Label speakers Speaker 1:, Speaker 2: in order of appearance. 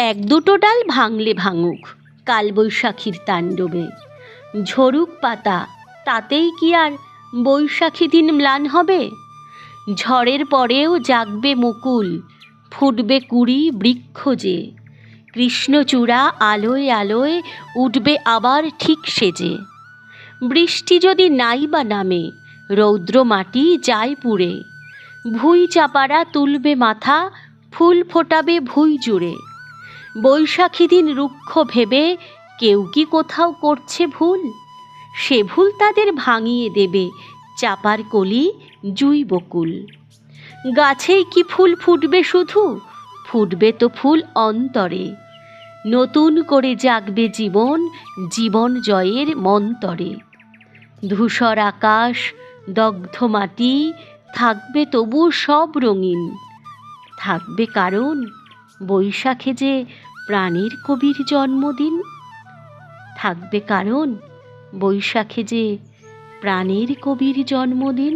Speaker 1: এক দুটো ডাল ভাঙলে ভাঙুক কালবৈশাখীর তাণ্ডবে, ঝরুক পাতা তাতেই কি আর বৈশাখী দিন ম্লান হবে? ঝড়ের পরেও জাগবে মুকুল, ফুটবে কুড়ি বৃক্ষ যে, কৃষ্ণচূড়া আলোয় আলোয় উঠবে আবার ঠিক সেজে। বৃষ্টি যদি নাই বা নামে, রৌদ্র মাটি যায় পুড়ে, ভুঁই চাপারা তুলবে মাথা, ফুল ফোটাবে ভুঁই জুড়ে। বৈশাখী দিন রুক্ষ ভেবে কেউ কি কোথাও করছে ভুল? সে ভুল তাদের ভাঙিয়ে দেবে চাপার কলি জুঁই বকুল। গাছেই কি ফুল ফুটবে শুধু, ফুটবে তো ফুল অন্তরে, নতুন করে জাগবে জীবন, জীবন জয়ের মন্তরে। ধূসর আকাশ, দগ্ধ মাটি, থাকবে তবু সব রঙিন, থাকবে কারণ বৈশাখে যে প্রাণের কবির জন্মদিন। থাকবে কারণ বৈশাখে যে প্রাণের কবির জন্মদিন।